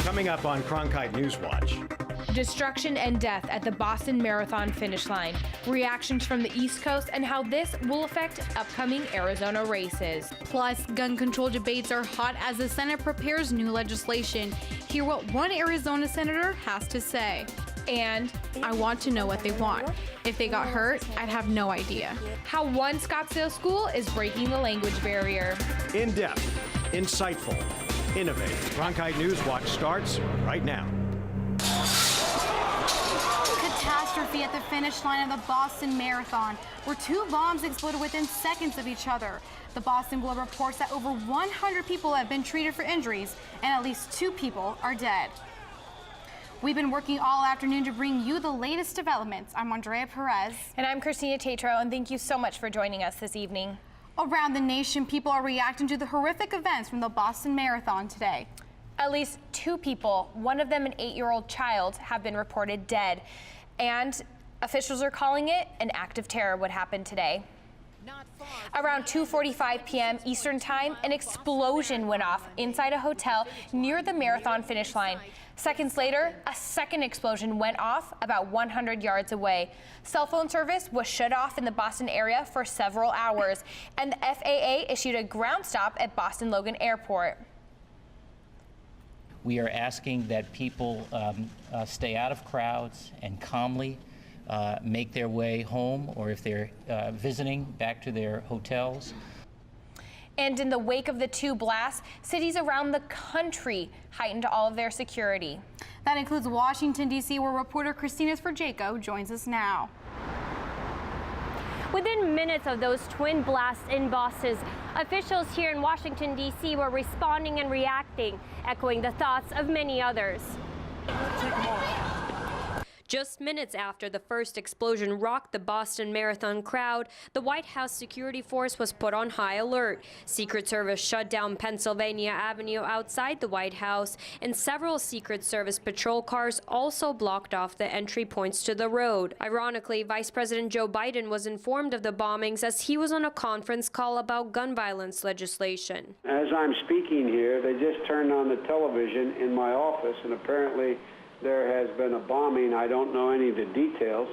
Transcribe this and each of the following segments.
Coming up on Cronkite NewsWatch. Destruction and death at the Boston Marathon finish line. Reactions from the East Coast and how this will affect upcoming Arizona races. Plus, gun control debates are hot as the Senate prepares new legislation. Hear what one Arizona senator has to say. And I want to know what they want. If they got hurt, I'd have no idea. How one Scottsdale school is breaking the language barrier. In-depth, insightful, innovative. Cronkite NewsWatch starts right now. Catastrophe at the finish line of the Boston Marathon, where two bombs exploded within seconds of each other. The Boston Globe reports that over 100 people have been treated for injuries, and at least 2 people are dead. We've been working all afternoon to bring you the latest developments. I'm Andrea Perez. And I'm Christina Tatro, and thank you so much for joining us this evening. Around the nation, people are reacting to the horrific events from the Boston Marathon today. At least 2 people, one of them an 8-year-old child, have been reported dead. And officials are calling it an act of terror what happened today. Around 2:45 p.m. Eastern Time, an explosion went off inside a hotel near the marathon finish line. Seconds later, a second explosion went off about 100 yards away. Cell phone service was shut off in the Boston area for several hours, and the FAA issued a ground stop at Boston Logan Airport. We are asking that people stay out of crowds and calmly make their way home, or if they're visiting, back to their hotels. And in the wake of the 2 blasts, cities around the country heightened all of their security. That includes Washington, D.C., where reporter Christina Sverjako joins us now. Within minutes of those twin blasts in Boston, officials here in Washington, D.C. were responding and reacting, echoing the thoughts of many others. Just minutes after the first explosion rocked the Boston Marathon crowd, the White House security force was put on high alert. Secret Service shut down Pennsylvania Avenue outside the White House, and several Secret Service patrol cars also blocked off the entry points to the road. Ironically, Vice President Joe Biden was informed of the bombings as he was on a conference call about gun violence legislation. As I'm speaking here, they just turned on the television in my office, and apparently there has been a bombing. I don't know any of the details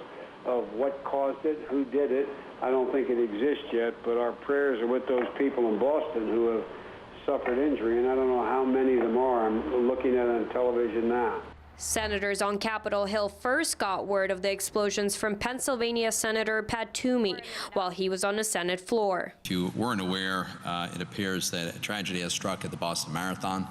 of what caused it, who did it. I don't think it exists yet, but our prayers are with those people in Boston who have suffered injury, and I don't know how many of them are. I'm looking at it on television now. Senators on Capitol Hill first got word of the explosions from Pennsylvania Senator Pat Toomey while he was on the Senate floor. If you weren't aware, it appears that a tragedy has struck at the Boston Marathon,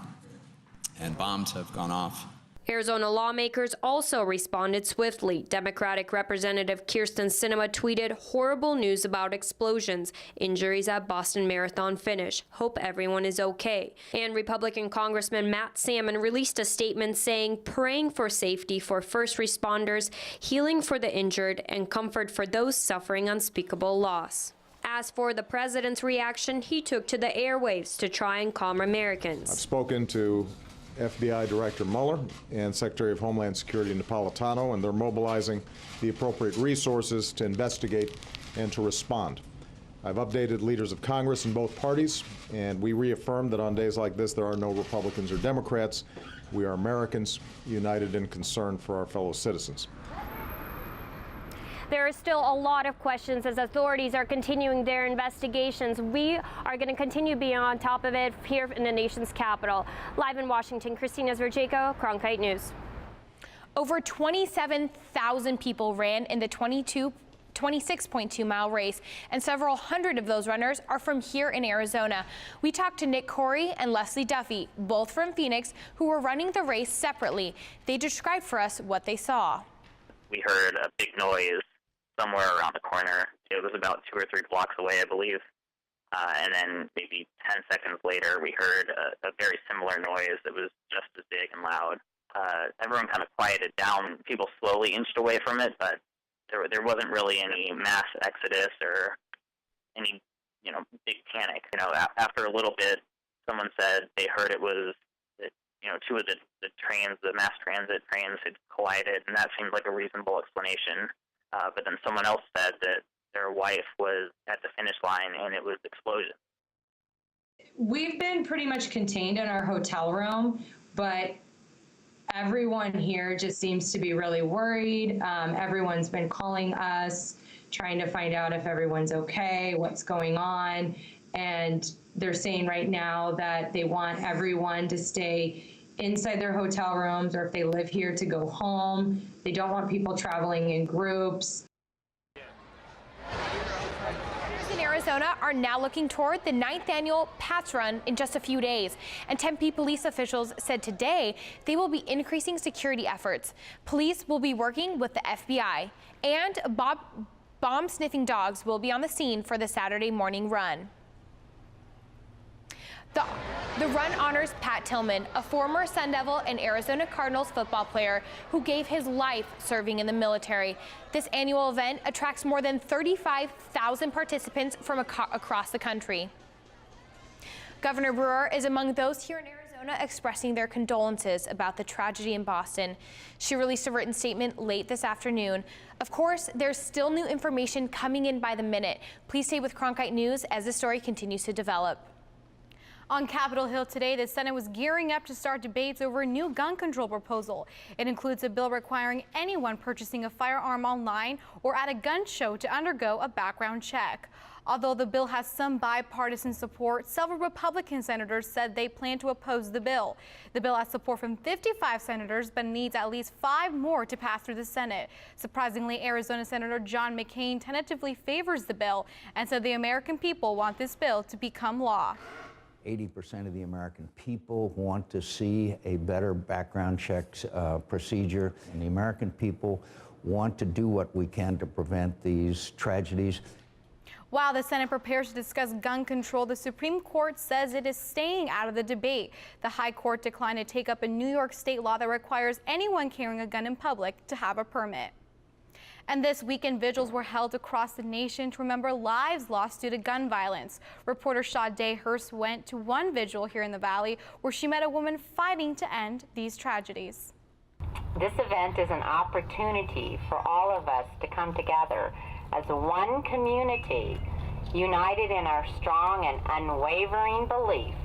and bombs have gone off. Arizona lawmakers also responded swiftly. Democratic Representative Kyrsten Sinema tweeted, "Horrible news about explosions, injuries at Boston Marathon finish. Hope everyone is okay." And Republican Congressman Matt Salmon released a statement saying, "Praying for safety for first responders, healing for the injured, and comfort for those suffering unspeakable loss." As for the president's reaction, he took to the airwaves to try and calm Americans. I've spoken to FBI Director Mueller and Secretary of Homeland Security Napolitano, and they're mobilizing the appropriate resources to investigate and to respond. I've updated leaders of Congress in both parties, and we reaffirm that on days like this there are no Republicans or Democrats. We are Americans united in concern for our fellow citizens. There are still a lot of questions as authorities are continuing their investigations. We are going to continue being on top of it here in the nation's capital. Live in Washington, Christina Sverjako, Cronkite News. Over 27,000 people ran in the 26.2-mile race, and several hundred of those runners are from here in Arizona. We talked to Nick Corey and Leslie Duffy, both from Phoenix, who were running the race separately. They described for us what they saw. We heard a big noise somewhere around the corner. It was about 2 or 3 blocks away, I believe. And then maybe 10 seconds later, we heard a very similar noise that was just as big and loud. Everyone kind of quieted down. People slowly inched away from it, but there wasn't really any mass exodus or any, big panic. After a little bit, someone said they heard it was, 2 of the trains, the mass transit trains, had collided, and that seemed like a reasonable explanation. But then someone else said that their wife was at the finish line and it was explosion. We've been pretty much contained in our hotel room, but Everyone here just seems to be really worried. Everyone's been calling us, trying to find out if everyone's okay, what's going on. And they're saying right now that they want everyone to stay inside their hotel rooms, or if they live here, to go home. They don't want people traveling in groups. In Arizona are now looking toward the 9th annual Pats Run in just a few days. And Tempe police officials said today they will be increasing security efforts. Police will be working with the FBI, and bomb-sniffing dogs will be on the scene for the Saturday morning run. The run honors Pat Tillman, a former Sun Devil and Arizona Cardinals football player who gave his life serving in the military. This annual event attracts more than 35,000 participants from across the country. Governor Brewer is among those here in Arizona expressing their condolences about the tragedy in Boston. She released a written statement late this afternoon. Of course, there's still new information coming in by the minute. Please stay with Cronkite News as the story continues to develop. On Capitol Hill today, the Senate was gearing up to start debates over a new gun control proposal. It includes a bill requiring anyone purchasing a firearm online or at a gun show to undergo a background check. Although the bill has some bipartisan support, several Republican senators said they plan to oppose the bill. The bill has support from 55 senators, but needs at least 5 more to pass through the Senate. Surprisingly, Arizona Senator John McCain tentatively favors the bill and said the American people want this bill to become law. 80% of the American people want to see a better background checks procedure, and the American people want to do what we can to prevent these tragedies. While the Senate prepares to discuss gun control, the Supreme Court says it is staying out of the debate. The High Court declined to take up a New York state law that requires anyone carrying a gun in public to have a permit. And this weekend, vigils were held across the nation to remember lives lost due to gun violence. Reporter Sade Hurst went to one vigil here in the Valley where she met a woman fighting to end these tragedies. This event is an opportunity for all of us to come together as one community, united in our strong and unwavering belief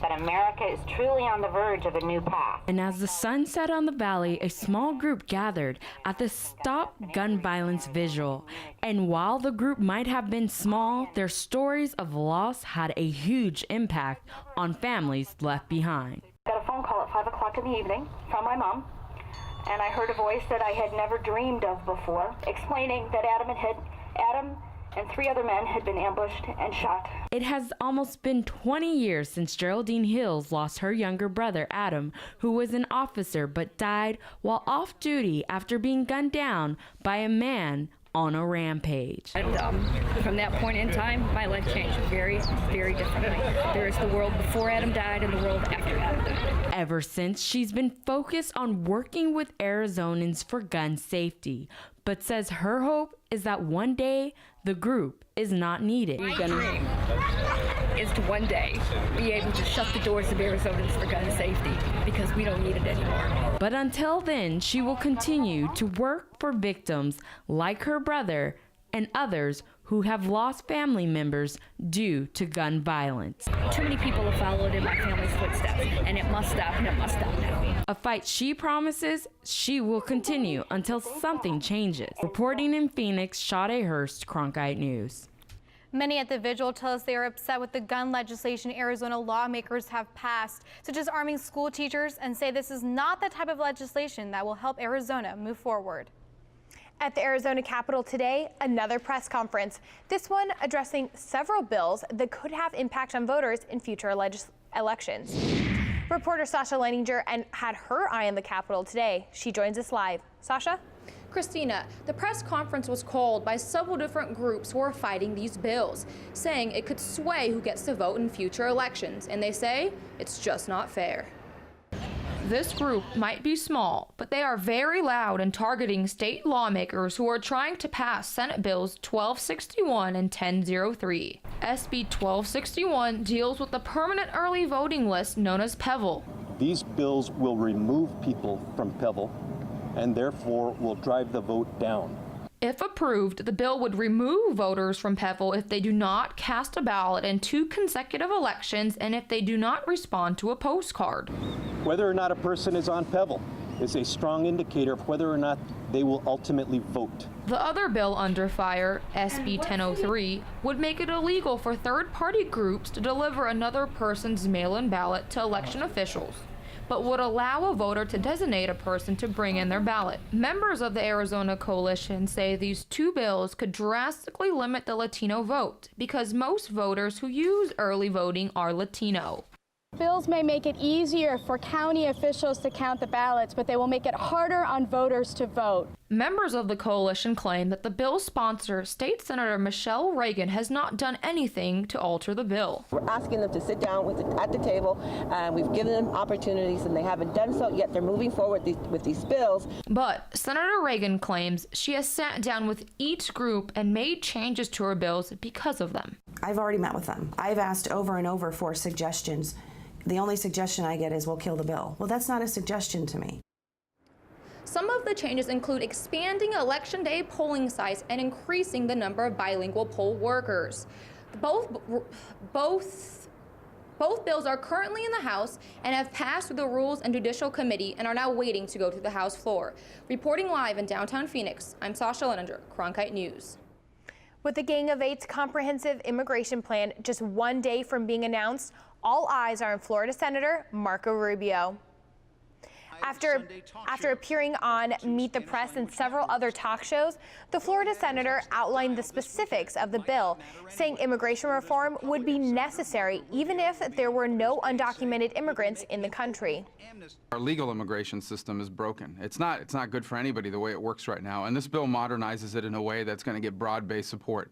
that America is truly on the verge of a new path. And as the sun set on the valley, a small group gathered at the Stop Gun Violence vigil. And while the group might have been small, their stories of loss had a huge impact on families left behind. I got a phone call at 5 o'clock in the evening from my mom, and I heard a voice that I had never dreamed of before, explaining that Adam and 3 other men had been ambushed and shot. It has almost been 20 years since Geraldine Hills lost her younger brother, Adam, who was an officer but died while off duty after being gunned down by a man on a rampage. And from that point in time, my life changed very, very differently. There is the world before Adam died and the world after Adam died. Ever since, she's been focused on working with Arizonans for gun safety, but says her hope is that one day the group is not needed. My dream is to one day be able to shut the doors of Arizonans for gun safety because we don't need it anymore. But until then, she will continue to work for victims like her brother and others who have lost family members due to gun violence. Too many people have followed in my family's footsteps, and it must stop, and it must stop now. A fight she promises she will continue until something changes. Reporting in Phoenix, Sade Hurst, Cronkite News. Many at the vigil tell us they are upset with the gun legislation Arizona lawmakers have passed, such as arming school teachers, and say this is not the type of legislation that will help Arizona move forward. At the Arizona Capitol today, another press conference, this one addressing several bills that could have impact on voters in future elections. Reporter Sasha Leininger had her eye on the Capitol today. She joins us live. Sasha? Christina, the press conference was called by several different groups who are fighting these bills, saying it could sway who gets to vote in future elections, and they say it's just not fair. This group might be small, but they are very loud in targeting state lawmakers who are trying to pass Senate Bills 1261 and 1003. SB 1261 deals with the permanent early voting list known as PEVL. These bills will remove people from PEVL and therefore will drive the vote down. If approved, the bill would remove voters from PEVL if they do not cast a ballot in 2 consecutive elections and if they do not respond to a postcard. Whether or not a person is on PEVL, is a strong indicator of whether or not they will ultimately vote. The other bill under fire, SB 1003, would make it illegal for third-party groups to deliver another person's mail-in ballot to election officials, but would allow a voter to designate a person to bring in their ballot. Members of the Arizona Coalition say these two bills could drastically limit the Latino vote because most voters who use early voting are Latino. Bills may make it easier for county officials to count the ballots, but they will make it harder on voters to vote. Members of the coalition claim that the bill's sponsor, State Senator Michelle Reagan, has not done anything to alter the bill. We're asking them to sit down at the table, and we've given them opportunities, and they haven't done so yet. They're moving forward with these bills. But Senator Reagan claims she has sat down with each group and made changes to her bills because of them. I've already met with them. I've asked over and over for suggestions. The only suggestion I get is we'll kill the bill. Well, that's not a suggestion to me. Some of the changes include expanding Election Day polling sites and increasing the number of bilingual poll workers. Both bills are currently in the House and have passed through the Rules and Judicial Committee and are now waiting to go to the House floor. Reporting live in downtown Phoenix, I'm Sasha Leninger, Cronkite News. With the Gang of Eight's comprehensive immigration plan just one day from being announced, all eyes are on Florida Senator Marco Rubio. After appearing on Meet the Press and several other talk shows, the Florida senator outlined the specifics of the bill, saying immigration reform would be necessary even if there were no undocumented immigrants in the country. Our legal immigration system is broken. It's not good for anybody the way it works right now, and this bill modernizes it in a way that's going to get broad-based support.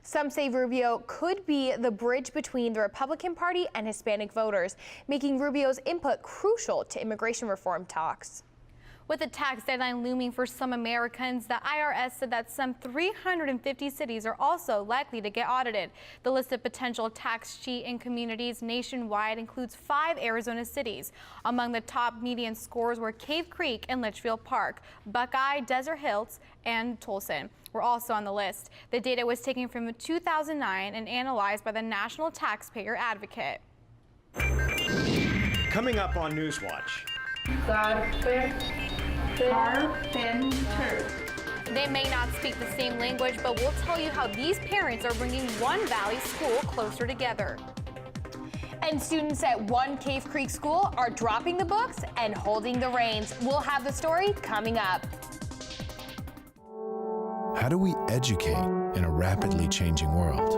Some say Rubio could be the bridge between the Republican Party and Hispanic voters, making Rubio's input crucial to immigration reform talks. With the tax deadline looming for some Americans, the IRS said that some 350 cities are also likely to get audited. The list of potential tax cheat in communities nationwide includes 5 Arizona cities. Among the top median scores were Cave Creek and Litchfield Park, Buckeye, Desert Hills, and Tolson were also on the list. The data was taken from 2009 and analyzed by the National Taxpayer Advocate. Coming up on Newswatch. They may not speak the same language, but we'll tell you how these parents are bringing one Valley school closer together. And students at one Cave Creek school are dropping the books and holding the reins. We'll have the story coming up. How do we educate in a rapidly changing world?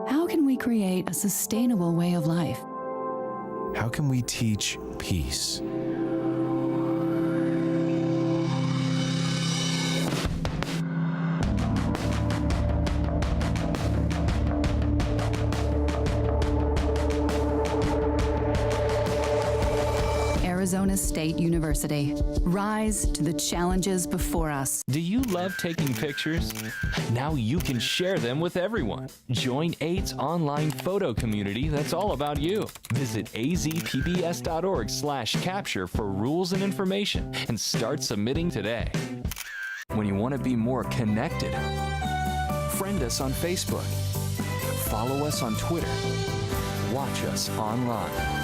How can we create a sustainable way of life? How can we teach peace? Arizona State University. Rise to the challenges before us. Do you love taking pictures? Now you can share them with everyone. Join 8's online photo community that's all about you. Visit azpbs.org/capture for rules and information and start submitting today. When you want to be more connected, friend us on Facebook. Follow us on Twitter. Watch us online.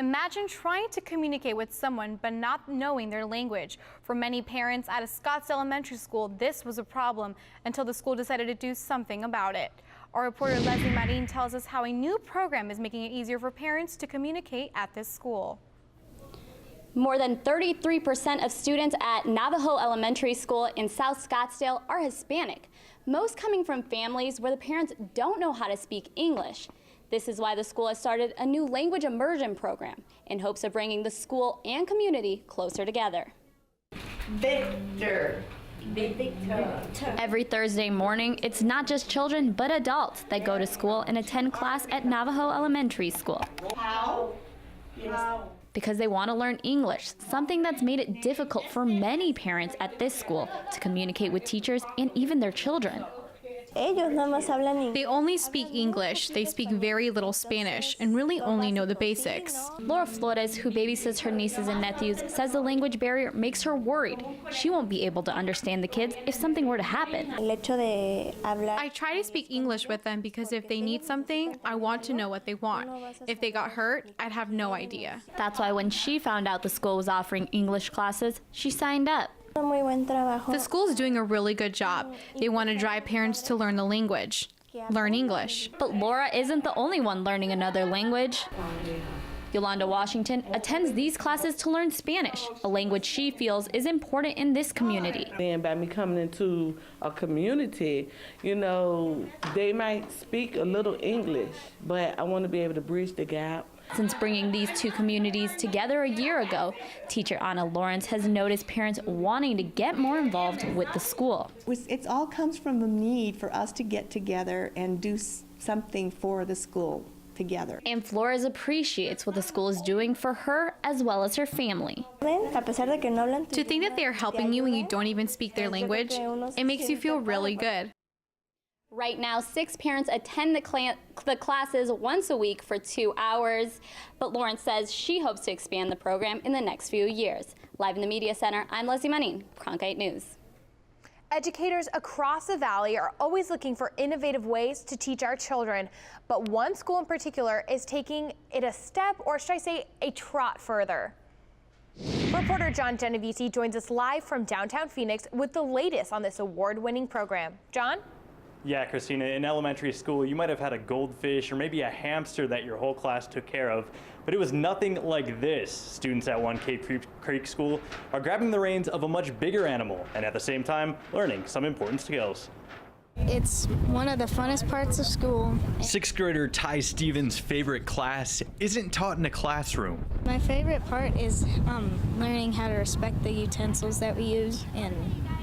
Imagine trying to communicate with someone but not knowing their language. For many parents at a Scotts Elementary School, this was a problem until the school decided to do something about it. Our reporter Leslie Marin tells us how a new program is making it easier for parents to communicate at this school. More than 33% of students at Navajo Elementary School in South Scottsdale are Hispanic, most coming from families where the parents don't know how to speak English. This is why the school has started a new language immersion program in hopes of bringing the school and community closer together. Victor. Every Thursday morning, it's not just children but adults that go to school and attend class at Navajo Elementary School. How? Because they want to learn English, something that's made it difficult for many parents at this school to communicate with teachers and even their children. They only speak English, they speak very little Spanish, and really only know the basics. Laura Flores, who babysits her nieces and nephews, says the language barrier makes her worried. She won't be able to understand the kids if something were to happen. I try to speak English with them because if they need something, I want to know what they want. If they got hurt, I'd have no idea. That's why when she found out the school was offering English classes, she signed up. The school's doing a really good job. They want to drive parents to learn the language, learn English. But Laura isn't the only one learning another language. Yolanda Washington attends these classes to learn Spanish, a language she feels is important in this community. And by me coming into a community, you know, they might speak a little English, but I want to be able to bridge the gap. Since bringing these two communities together a year ago, teacher Anna Lawrence has noticed parents wanting to get more involved with the school. It all comes from the need for us to get together and do something for the school together. And Flores appreciates what the school is doing for her as well as her family. To think that they are helping you when you don't even speak their language, it makes you feel really good. Right now, 6 parents attend the classes once a week for 2 hours, but Lawrence says she hopes to expand the program in the next few years. Live in the Media Center, I'm Leslie Munning, Cronkite News. Educators across the valley are always looking for innovative ways to teach our children, but one school in particular is taking it a step, or should I say a trot further. Reporter John Genovese joins us live from downtown Phoenix with the latest on this award-winning program. John? Yeah, Christina, in elementary school, you might have had a goldfish or maybe a hamster that your whole class took care of, but it was nothing like this. Students at one Cave Creek School are grabbing the reins of a much bigger animal and at the same time learning some important skills. It's one of the funnest parts of school. 6th grader Ty Stevens' favorite class isn't taught in a classroom. My favorite part is learning how to respect the utensils that we use and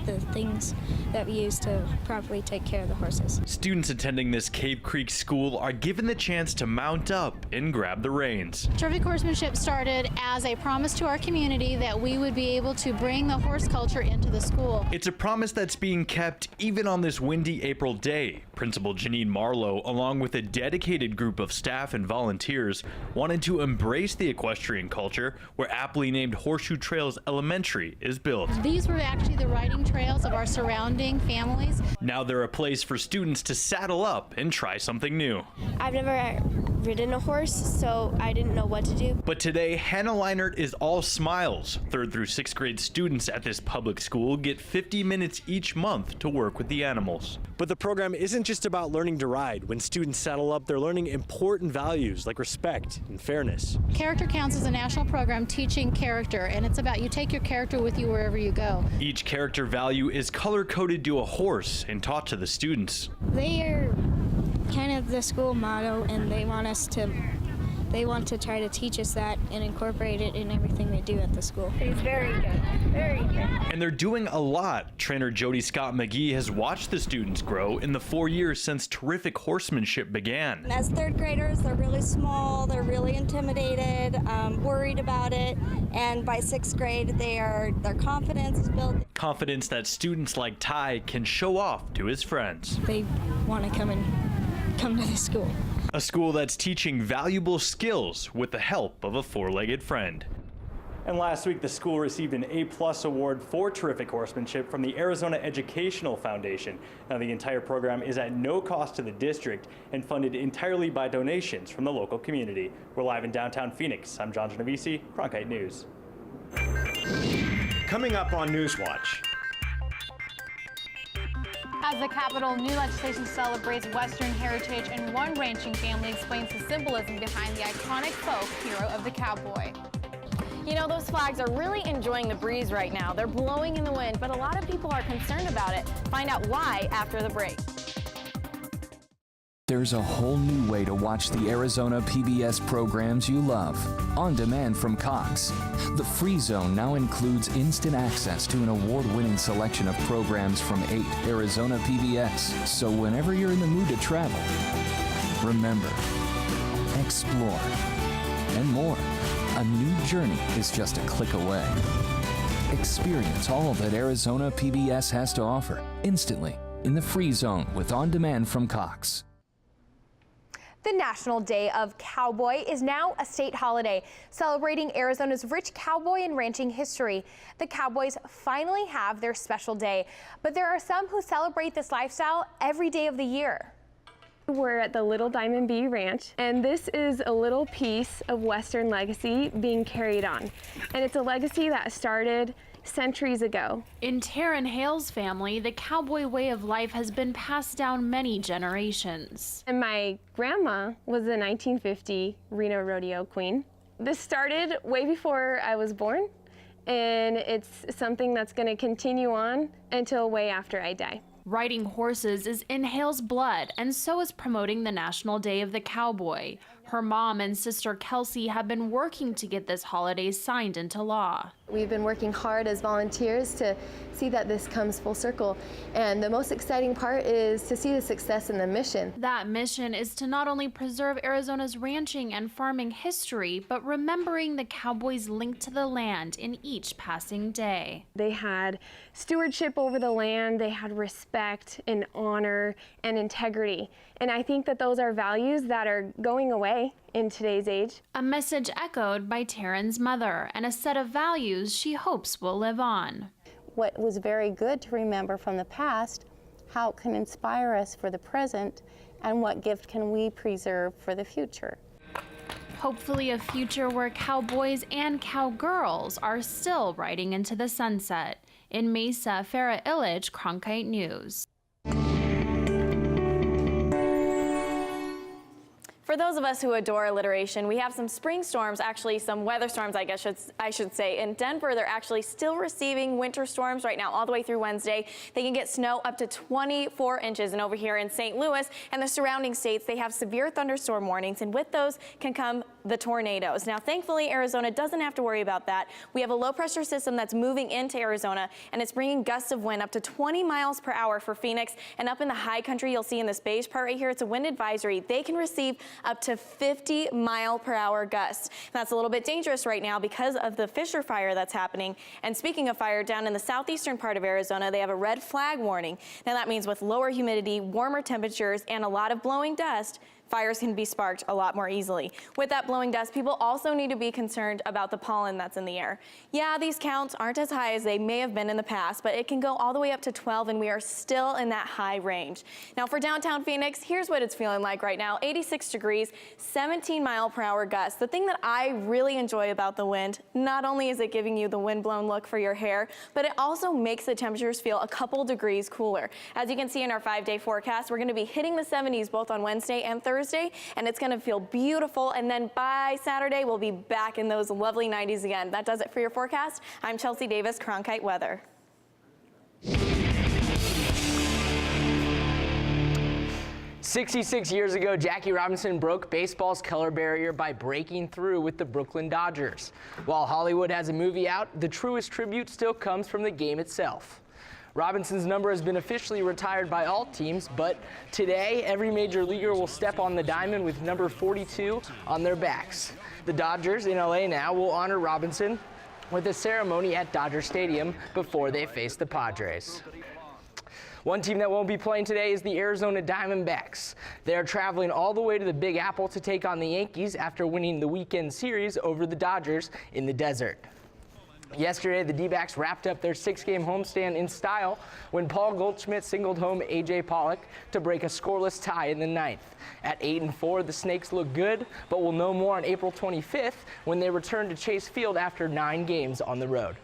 the things that we use to properly take care of the horses. Students attending this Cave Creek School are given the chance to mount up and grab the reins. Terrific Horsemanship started as a promise to our community that we would be able to bring the horse culture into the school. It's a promise that's being kept even on this windy April day. Principal Janine Marlowe, along with a dedicated group of staff and volunteers, wanted to embrace the equestrian culture where aptly named Horseshoe Trails Elementary is built. These were actually the riding trails of our surrounding families. Now they're a place for students to saddle up and try something new. I've never ridden a horse, so I didn't know what to do. But today, Hannah Leinert is all smiles. 3rd through 6th grade students at this public school get 50 minutes each month to work with the animals. But the program isn't just about learning to ride. When students saddle up, they're learning important values like respect and fairness. Character Counts is a national program teaching character, and it's about you take your character with you wherever you go. Each character value is color-coded to a horse and taught to the students. They are kind of the school motto, and they want to try to teach us that and incorporate it in everything they do at the school. He's very good, very good. And they're doing a lot. Trainer Jody Scott McGee has watched the students grow in the 4 years since Terrific Horsemanship began. As 3rd graders, they're really small, they're really intimidated, worried about it, and by 6th grade, their confidence is built. Confidence that students like Ty can show off to his friends. They want to come to the school. A school that's teaching valuable skills with the help of a 4-legged friend. And last week, the school received an A+ award for terrific horsemanship from the Arizona Educational Foundation. Now, the entire program is at no cost to the district and funded entirely by donations from the local community. We're live in downtown Phoenix. I'm John Genovese, Cronkite News. Coming up on NewsWatch. As the Capitol, new legislation celebrates Western heritage, and one ranching family explains the symbolism behind the iconic folk hero of the cowboy. You know, those flags are really enjoying the breeze right now. They're blowing in the wind, but a lot of people are concerned about it. Find out why after the break. There's a whole new way to watch the Arizona PBS programs you love, on demand from Cox. The Free Zone now includes instant access to an award-winning selection of programs from 8 Arizona PBS. So whenever you're in the mood to travel, remember, explore, and more. A new journey is just a click away. Experience all that Arizona PBS has to offer instantly in the free zone with On Demand from Cox. The National Day of Cowboy is now a state holiday, celebrating Arizona's rich cowboy and ranching history. The Cowboys finally have their special day, but there are some who celebrate this lifestyle every day of the year. We're at the Little Diamond Bee Ranch, and this is a little piece of Western legacy being carried on. And it's a legacy that started centuries ago. In Taryn Hale's family, the cowboy way of life has been passed down many generations. And my grandma was a 1950 Reno rodeo queen. This started way before I was born, and it's something that's going to continue on until way after I die. Riding horses is in Hale's blood, and so is promoting the National Day of the Cowboy. Her mom and sister Kelsey have been working to get this holiday signed into law. We've been working hard as volunteers to see that this comes full circle, and the most exciting part is to see the success in the mission. That mission is to not only preserve Arizona's ranching and farming history, but remembering the cowboys' link to the land in each passing day. They had stewardship over the land, they had respect and honor and integrity. And I think that those are values that are going away in today's age. A message echoed by Taryn's mother, and a set of values she hopes will live on. What was very good to remember from the past, how it can inspire us for the present, and what gift can we preserve for the future. Hopefully a future where cowboys and cowgirls are still riding into the sunset. In Mesa, Farah Illich, Cronkite News. For those of us who adore alliteration, we have some spring storms, actually some weather storms, I should say. In Denver, they're actually still receiving winter storms right now, all the way through Wednesday. They can get snow up to 24 inches. And over here in St. Louis and the surrounding states, they have severe thunderstorm warnings. And with those can come the tornadoes. Now, thankfully, Arizona doesn't have to worry about that. We have a low pressure system that's moving into Arizona, and it's bringing gusts of wind up to 20 miles per hour for Phoenix. And up in the high country, you'll see in this beige part right here, it's a wind advisory. They can receive up to 50 mile per hour gusts. That's a little bit dangerous right now because of the Fisher fire that's happening. And speaking of fire, down in the southeastern part of Arizona, they have a red flag warning. Now that means with lower humidity, warmer temperatures, and a lot of blowing dust, fires can be sparked a lot more easily. With that blowing dust, people also need to be concerned about the pollen that's in the air. Yeah, these counts aren't as high as they may have been in the past, but it can go all the way up to 12, and we are still in that high range. Now for downtown Phoenix, here's what it's feeling like right now. 86 degrees, 17 mile per hour gusts. The thing that I really enjoy about the wind, not only is it giving you the windblown look for your hair, but it also makes the temperatures feel a couple degrees cooler. As you can see in our 5-day forecast, we're going to be hitting the 70s both on Wednesday and Thursday, and it's going to feel beautiful. And then by Saturday, we'll be back in those lovely 90s again. That does it for your forecast. I'm Chelsea Davis, Cronkite Weather. 66 years ago, Jackie Robinson broke baseball's color barrier by breaking through with the Brooklyn Dodgers. While Hollywood has a movie out, the truest tribute still comes from the game itself. Robinson's number has been officially retired by all teams, but today every major leaguer will step on the diamond with number 42 on their backs. The Dodgers in LA now will honor Robinson with a ceremony at Dodger Stadium before they face the Padres. One team that won't be playing today is the Arizona Diamondbacks. They are traveling all the way to the Big Apple to take on the Yankees after winning the weekend series over the Dodgers in the desert. Yesterday, the D-backs wrapped up their 6-game homestand in style when Paul Goldschmidt singled home A.J. Pollock to break a scoreless tie in the 9th. At 8-4, the Snakes look good, but we'll know more on April 25th when they return to Chase Field after 9 games on the road.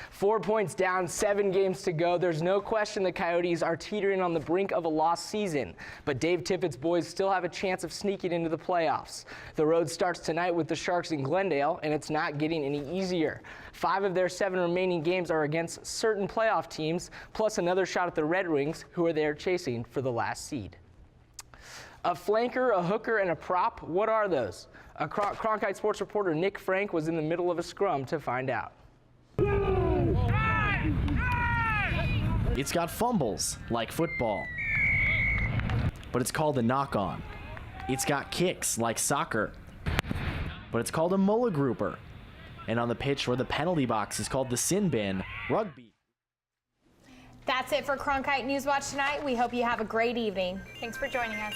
4 points down, 7 games to go. There's no question the Coyotes are teetering on the brink of a lost season, but Dave Tippett's boys still have a chance of sneaking into the playoffs. The road starts tonight with the Sharks in Glendale, and it's not getting any easier. 5 of their 7 remaining games are against certain playoff teams, plus another shot at the Red Wings, who are there chasing for the last seed. A flanker, a hooker, and a prop, what are those? A Cronkite sports reporter Nick Frank was in the middle of a scrum to find out. It's got fumbles, like football, but it's called a knock-on. It's got kicks, like soccer, but it's called a mullah grouper. And on the pitch where the penalty box is called the sin bin, rugby. That's That's it for Cronkite NewsWatch tonight. We hope you have a great evening. Thanks for joining us.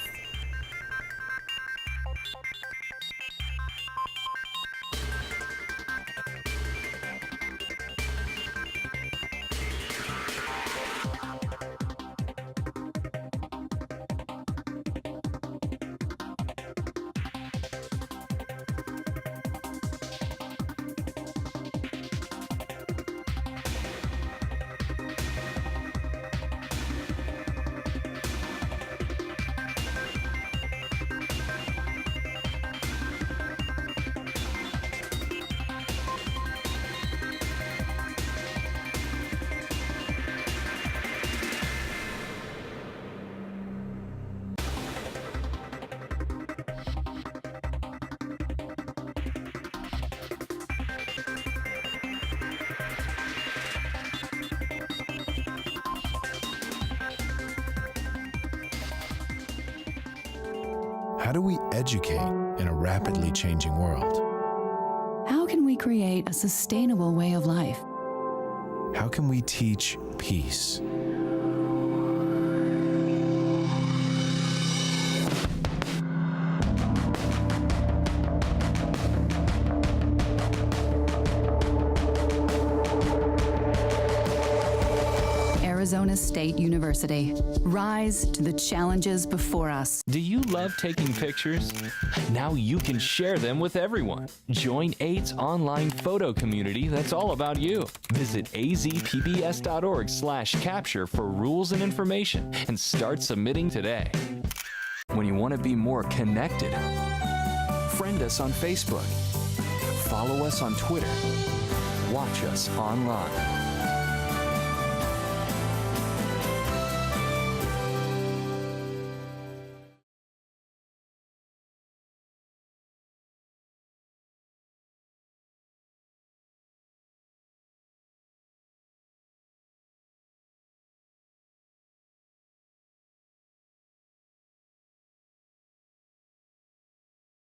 How do we educate in a rapidly changing world? How can we create a sustainable way of life? How can we teach peace? Arizona State University. Rise to the challenges before us. Do you love taking pictures? Now you can share them with everyone. Join 8's online photo community that's all about you. Visit azpbs.org/capture for rules and information and start submitting today. When you want to be more connected, friend us on Facebook, follow us on Twitter, watch us online.